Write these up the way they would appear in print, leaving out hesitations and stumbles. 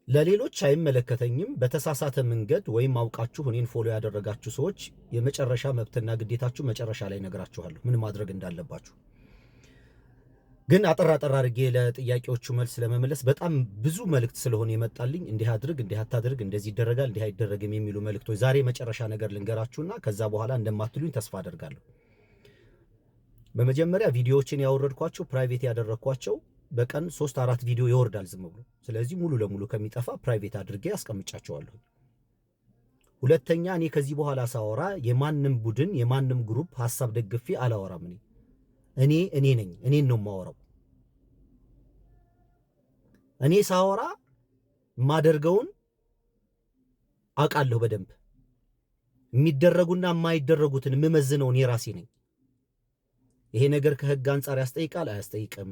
ለሌሎች አይመለከተኝም። በተሳሳተ መንገድ ወይም አውቃችሁ እኔን ፎሎ ያደረጋችሁ ሰዎች የመጨረሻ መብትና ግዴታችሁ መጨረሻ ላይ ነግራችኋለሁ ምን ማድረግ እንዳለባችሁ። ግን አጠራ አድርጌ ለጥያቄዎቹ መልስ ለመመለስ በጣም ብዙ መልእክት ስለሆነ የመጣልኝ እንዲህ አድርግ፣ እንዲህ አታድርግ፣ እንደዚህ ይደረጋል፣ እንዲህ አይደረግም የሚሉ መልእክቶች ዛሬ መጨረሻ ነገር ልንገራችሁና ከዛ በኋላ እንደማትሉኝ ተስፋ አደርጋለሁ። በመጀመሪያ ቪዲዮዎችን ያወረድኳቸው ፕራይቬት ያደረኳቸው በቀን 3-4 ቪዲዮ ይወርዳል ዝም ብሎ። ስለዚህ ሙሉ ለሙሉ ከሚጠፋ ፕራይቬት አድርጌ አስቀምጫቸዋለሁ። ሁለተኛ እኔ ከዚህ በኋላ ሳወራ የማንም ቡድን የማንም ግሩፕ ሐሳብ ደግፌ አላወራም። እኔ ነኝ፣ እኔን ነው የማወራው። እኔ ሳወራ ማደርገውን አውቃለሁ በደንብ። የሚደረጉና የማይደረጉትን የምመዝነው እኔ ራሴ ነኝ። ይሄ ነገር ከህግ አንጻር ያስጠይቃል አያስጠይቅም፣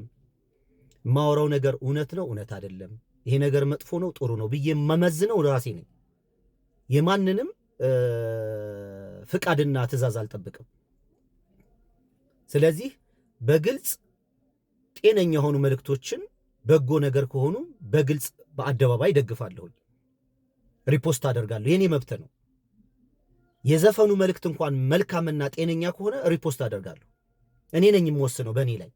ማወራው ነገር እውነት ነው እውነት አይደለም፣ ይሄ ነገር መጥፎ ነው ጥሩ ነው ብዬ መመዝነው ራሴ ነኝ። የማንንም ፍቃድና ትእዛዝ አልጠብቅም። ስለዚህ በግልጽ ጤነኛ የሆኑ መልእክቶችን በጎ ነገር ከሆኑ በግልጽ በአደባባይ ደግፋለሁ፣ ሪፖስት አደርጋለሁ። የኔ መብት ነው። የዘፈኑ መልእክት እንኳን መልካምና ጤነኛ ከሆነ ሪፖስት አደርጋለሁ። እኔ ነኝ የምወስነው በእኔ ላይ።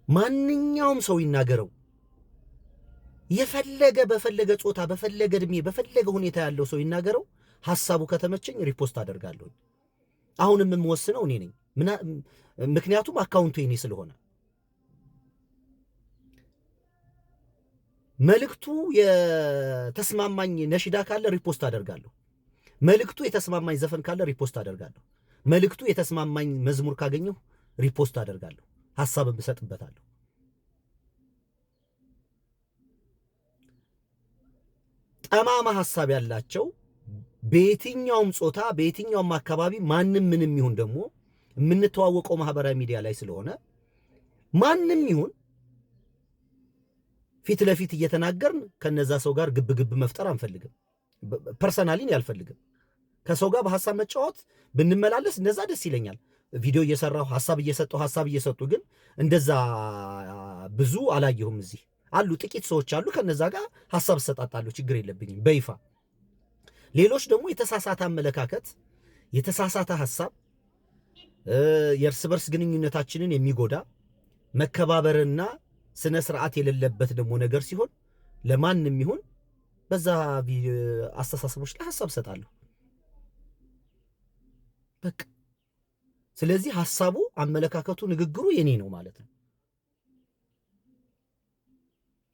ማንኛውም ሰው ይናገረው፣ የፈለገ በፈለገ ጾታ በፈለገ እድሜ በፈለገ ሁኔታ ያለው ሰው ይናገረው። ሐሳቡ ከተመቸኝ ሪፖስት አደርጋለሁ። አሁንም የምወስነው እኔ ነኝ፣ ምክንያቱም አካውንቱ የኔ ስለሆነ። መልእክቱ የተስማማኝ ነሽዳ ካለ ሪፖስት አደርጋለሁ። መልእክቱ የተስማማኝ ዘፈን ካለ ሪፖስት አደርጋለሁ። መልእክቱ የተስማማኝ መዝሙር ካገኘሁ ሪፖስት አደርጋለሁ፣ ሐሳብም እሰጥበታለሁ። ጠማማ ሐሳብ ያላቸው በየትኛውም ጾታ በየትኛውም አካባቢ ማንም ምንም ይሁን፣ ደግሞ የምንተዋወቀው ማህበራዊ ሚዲያ ላይ ስለሆነ ማንም ይሁን ፊት ለፊት እየተናገርን ከነዛ ሰው ጋር ግብ መፍጠር አንፈልግም። ፐርሰናሊን ያልፈልግም። ከሰው ጋር በሐሳብ መጫወት ብንመላለስ እንደዛ ደስ ይለኛል። ቪዲዮ እየሰራሁ ሐሳብ እየሰጡ ግን እንደዛ ብዙ አላየሁም። እዚህ አሉ ጥቂት ሰዎች አሉ፣ ከነዛ ጋር ሐሳብ እሰጣጣለሁ፣ ችግር የለብኝም በይፋ። ሌሎች ደግሞ የተሳሳተ አመለካከት፣ የተሳሳተ ሐሳብ፣ የእርስ በርስ ግንኙነታችንን የሚጎዳ መከባበርና ስነ ስርዓት የሌለበት ደግሞ ነገር ሲሆን ለማንም ይሁን በዛ አስተሳሰቦች ላይ ሐሳብ እሰጣለሁ በቃ። ስለዚህ ሐሳቡ፣ አመለካከቱ፣ ንግግሩ የኔ ነው ማለት ነው።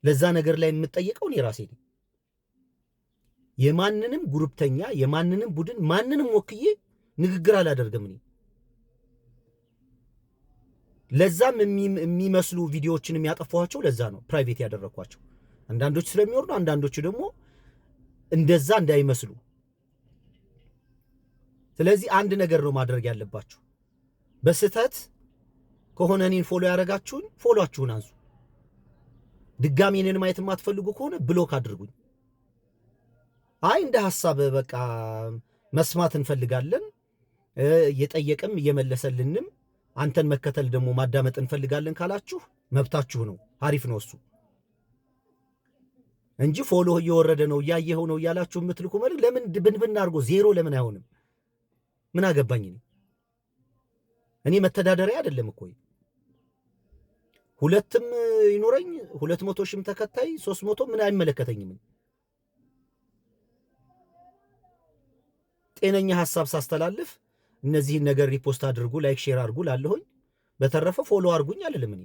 ለዛ ነገር ላይ የምጠየቀው እኔ ራሴ ነኝ። የማንንም ግሩፕተኛ የማንንም ቡድን ማንንም ወክዬ ንግግር አላደርግም እኔ። ለዛም የሚመስሉ ቪዲዮዎችን የሚያጠፋዋቸው ለዛ ነው ፕራይቬት ያደረኳቸው። አንዳንዶች ስለሚወርዱ፣ አንዳንዶቹ ደግሞ እንደዛ እንዳይመስሉ። ስለዚህ አንድ ነገር ነው ማድረግ ያለባችሁ። በስተት ከሆነ እኔን ፎሎ ያደረጋችሁን ፎሎአችሁን አንሱ። ድጋሚ እኔን ማየት የማትፈልጉ ከሆነ ብሎክ አድርጉኝ። አይ እንደ ሐሳብ በቃ መስማት እንፈልጋለን፣ እየጠየቅም እየመለሰልንም አንተን መከተል ደግሞ ማዳመጥ እንፈልጋለን ካላችሁ መብታችሁ ነው፣ አሪፍ ነው እሱ እንጂ ፎሎ እየወረደ ነው እያየኸው ነው እያላችሁ የምትልኩ መልክ ለምን ብንብን አድርጎ ዜሮ ለምን አይሆንም? ምን አገባኝ? እኔ መተዳደሪያ አይደለም እኮ። ሁለትም ይኖረኝ 200 ሺህም ተከታይ 300 ምን አይመለከተኝም። ጤነኛ ሐሳብ ሳስተላልፍ እነዚህን ነገር ሪፖስት አድርጉ፣ ላይክ ሼር አድርጉ ላለሁኝ። በተረፈ ፎሎ አድርጉኝ አልልም እኔ።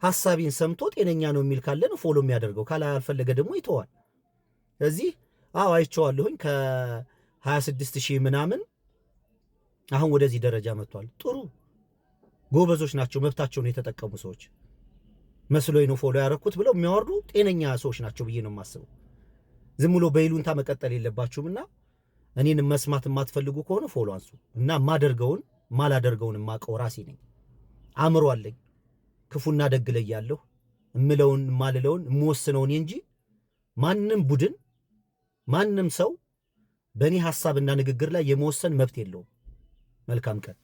ሐሳቤን ሰምቶ ጤነኛ ነው የሚል ካለ ነው ፎሎ የሚያደርገው፣ ካላልፈለገ ደግሞ ይተዋል። ስለዚህ አይቼዋለሁኝ ከ26,000 ምናምን አሁን ወደዚህ ደረጃ መጥቷል። ጥሩ ጎበዞች ናቸው፣ መብታቸውን የተጠቀሙ ሰዎች መስሎኝ ነው ፎሎ ያደረኩት ብለው የሚያወርዱ ጤነኛ ሰዎች ናቸው ብዬ ነው የማስበው። ዝም ብሎ በይሉንታ መቀጠል የለባችሁምና እኔን መስማት የማትፈልጉ ከሆነ ፎሎ አንሱ እና ማደርገውን ማላደርገውን ማቀው ራሴ ነኝ። አእምሮ አለኝ። ክፉና ደግ ላይ ያለሁ እምለውን ማልለውን የምወስነው እኔ እንጂ ማንም ቡድን ማንም ሰው በእኔ ሐሳብና ንግግር ላይ የመወሰን መብት የለውም። መልካም ቀን።